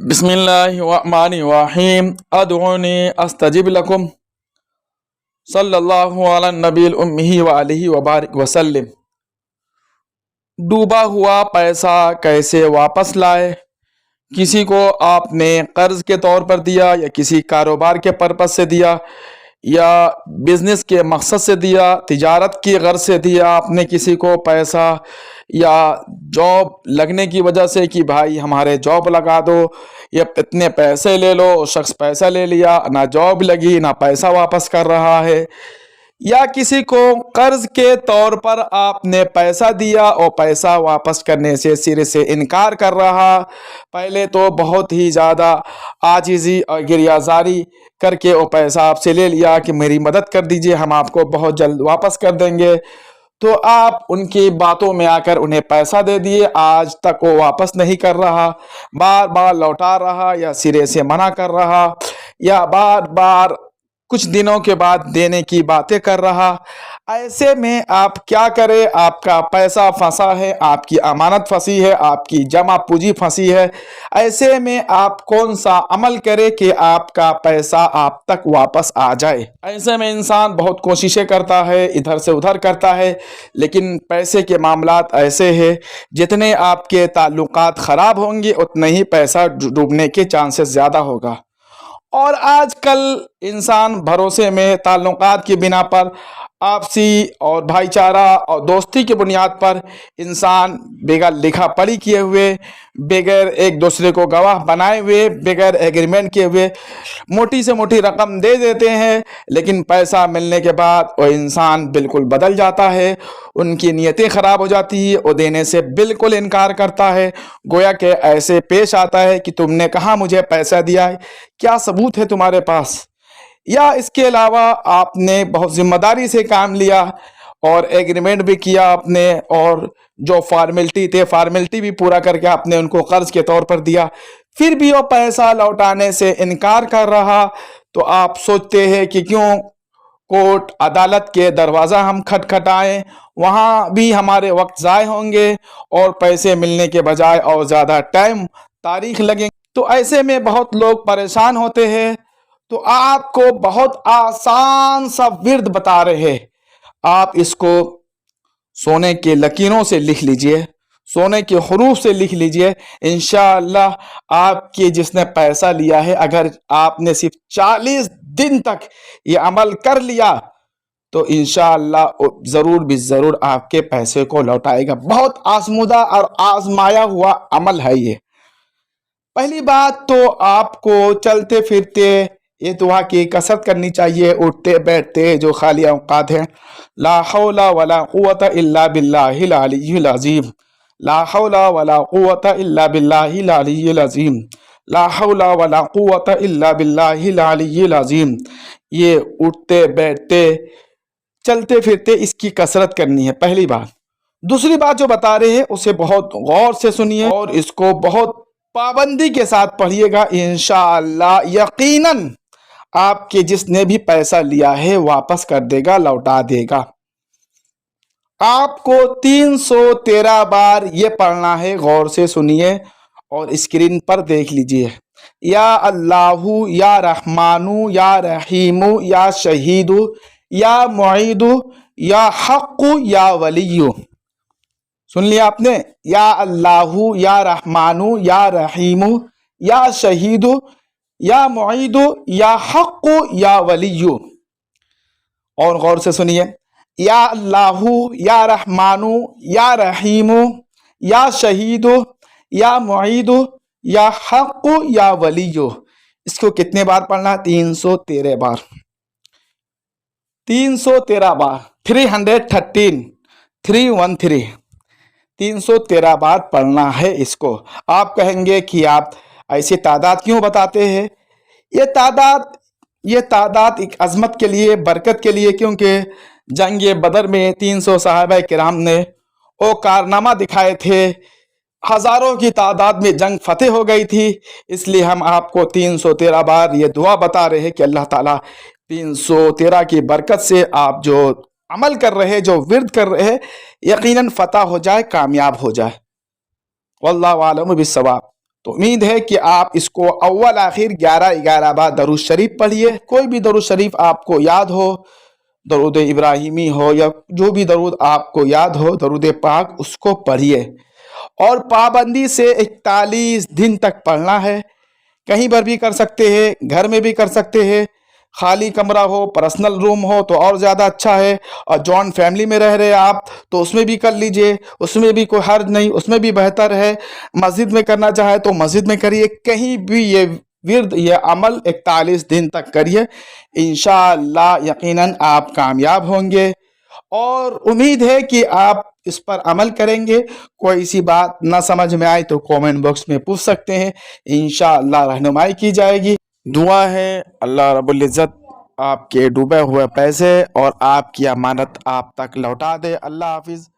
بسم اللہ الرحمن الرحیم ادعونی استجب لکم صلی اللہ علی النبی الأمی وآلہ وبارک وسلم۔ ڈوبا ہوا پیسہ کیسے واپس لائے؟ کسی کو آپ نے قرض کے طور پر دیا یا کسی کاروبار کے پرپس سے دیا یا بزنس کے مقصد سے دیا، تجارت کی غرض سے دیا آپ نے کسی کو پیسہ، یا جاب لگنے کی وجہ سے کہ بھائی ہمارے جاب لگا دو یا اتنے پیسے لے لو، شخص پیسہ لے لیا، نہ جاب لگی نہ پیسہ واپس کر رہا ہے، یا کسی کو قرض کے طور پر آپ نے پیسہ دیا اور پیسہ واپس کرنے سے سرے سے انکار کر رہا۔ پہلے تو بہت ہی زیادہ عاجزی اور گریہ زاری کر کے وہ پیسہ آپ سے لے لیا کہ میری مدد کر دیجئے، ہم آپ کو بہت جلد واپس کر دیں گے، تو آپ ان کی باتوں میں آ کر انہیں پیسہ دے دیے۔ آج تک وہ واپس نہیں کر رہا، بار بار لوٹا رہا یا سرے سے منع کر رہا، یا بار بار کچھ دنوں کے بعد دینے کی باتیں کر رہا۔ ایسے میں آپ کیا کریں؟ آپ کا پیسہ پھنسا ہے، آپ کی امانت پھنسی ہے، آپ کی جمع پوجی پھنسی ہے۔ ایسے میں آپ کون سا عمل کرے کہ آپ کا پیسہ آپ تک واپس آ جائے؟ ایسے میں انسان بہت کوششیں کرتا ہے، ادھر سے ادھر کرتا ہے، لیکن پیسے کے معاملات ایسے ہیں جتنے آپ کے تعلقات خراب ہوں گے اتنے ہی پیسہ ڈوبنے کے چانسز زیادہ ہوگا۔ اور آج کل انسان بھروسے میں، تعلقات کی بنا پر، آپسی اور بھائی چارہ اور دوستی کی بنیاد پر انسان بغیر لکھا پڑھی کیے ہوئے، بغیر ایک دوسرے کو گواہ بنائے ہوئے، بغیر ایگریمنٹ کیے ہوئے موٹی سے موٹی رقم دے دیتے ہیں، لیکن پیسہ ملنے کے بعد وہ انسان بالکل بدل جاتا ہے، ان کی نیتیں خراب ہو جاتی ہے، وہ دینے سے بالکل انکار کرتا ہے، گویا کہ ایسے پیش آتا ہے کہ تم نے کہاں مجھے پیسہ دیا ہے، کیا ثبوت ہے تمہارے پاس؟ یا اس کے علاوہ آپ نے بہت ذمہ داری سے کام لیا اور ایگریمنٹ بھی کیا آپ نے، اور جو فارمیلٹی تھے فارمیلٹی بھی پورا کر کے آپ نے ان کو قرض کے طور پر دیا، پھر بھی وہ پیسہ لوٹانے سے انکار کر رہا، تو آپ سوچتے ہیں کہ کیوں کورٹ عدالت کے دروازہ ہم کھٹکھٹائیں، وہاں بھی ہمارے وقت ضائع ہوں گے اور پیسے ملنے کے بجائے اور زیادہ ٹائم تاریخ لگیں۔ تو ایسے میں بہت لوگ پریشان ہوتے ہیں، تو آپ کو بہت آسان سا ورد بتا رہے ہیں، آپ اس کو سونے کے لکیروں سے لکھ لیجئے، سونے کے حروف سے لکھ لیجئے، انشاءاللہ آپ کے جس نے پیسہ لیا ہے، اگر آپ نے صرف 40 دن تک یہ عمل کر لیا تو انشاءاللہ ضرور بھی ضرور آپ کے پیسے کو لوٹائے گا۔ بہت آزمودہ اور آزمایا ہوا عمل ہے یہ۔ پہلی بات تو آپ کو چلتے پھرتے یہ دعا کی کثرت کرنی چاہیے، اٹھتے بیٹھتے جو خالی اوقات ہیں، لا حول ولا قوت الا باللہ العلی العظیم، لا حول ولا قوت الا باللہ العلی العظیم، لا حول ولا قوت الا باللہ العلی العظیم۔ یہ اٹھتے بیٹھتے چلتے پھرتے اس کی کثرت کرنی ہے، پہلی بات۔ دوسری بات جو بتا رہے ہیں اسے بہت غور سے سنیے اور اس کو بہت پابندی کے ساتھ پڑھیے گا، انشاءاللہ یقیناً آپ کے جس نے بھی پیسہ لیا ہے واپس کر دے گا، لوٹا دے گا۔ آپ کو 313 بار یہ پڑھنا ہے، غور سے سنیے اور اسکرین پر دیکھ لیجئے۔ یا اللہ یا رحمان یا رحیم یا شہید یا معید یا حق یا ولی۔ سن لیا آپ نے؟ یا اللہ یا رحمان یا رحیم یا شہید یا معید یا حق یا ولی۔ اور غور سے سنیے، یا اللہ یا رحمان یا رحیم یا شہید یا معید یا حق یا ولی۔ اس کو کتنے بار پڑھنا؟ 313 بار، 313 بار، 313 313 بار پڑھنا ہے اس کو۔ آپ کہیں گے کہ آپ ایسی تعداد کیوں بتاتے ہیں؟ یہ تعداد ایک عظمت کے لیے، برکت کے لیے، کیونکہ جنگ بدر میں 300 صحابہ کرام نے وہ کارنامہ دکھائے تھے، ہزاروں کی تعداد میں جنگ فتح ہو گئی تھی، اس لیے ہم آپ کو 313 بار یہ دعا بتا رہے ہیں کہ اللہ تعالیٰ 313 کی برکت سے آپ جو عمل کر رہے، جو ورد کر رہے، یقیناً فتح ہو جائے، کامیاب ہو جائے۔ واللہ عالم بالصواب۔ تو امید ہے کہ آپ اس کو اول آخر 11 بار درود شریف پڑھیے. کوئی بھی درود شریف آپ کو یاد ہو، درود ابراہیمی ہو یا جو بھی درود آپ کو یاد ہو، درود پاک، اس کو پڑھیے. اور پابندی سے 41 دن تک پڑھنا ہے. کہیں پر بھی کر سکتے ہیں، گھر میں بھی کر سکتے ہیں، خالی کمرہ ہو، پرسنل روم ہو تو اور زیادہ اچھا ہے. اور جوائنٹ فیملی میں رہ رہے آپ تو اس میں بھی کر لیجئے، اس میں بھی کوئی حرج نہیں، اس میں بھی بہتر ہے. مسجد میں کرنا چاہے تو مسجد میں کریے. کہیں بھی یہ ورد، یہ عمل 41 دن تک کریے. انشاءاللہ یقیناً آپ کامیاب ہوں گے، اور امید ہے کہ آپ اس پر عمل کریں گے. کوئی سی بات نہ سمجھ میں آئے تو کومنٹ باکس میں پوچھ سکتے ہیں، انشاءاللہ رہنمائی کی جائے گی. دعا ہے اللہ رب العزت آپ کے ڈوبے ہوئے پیسے اور آپ کی امانت آپ تک لوٹا دے. اللہ حافظ.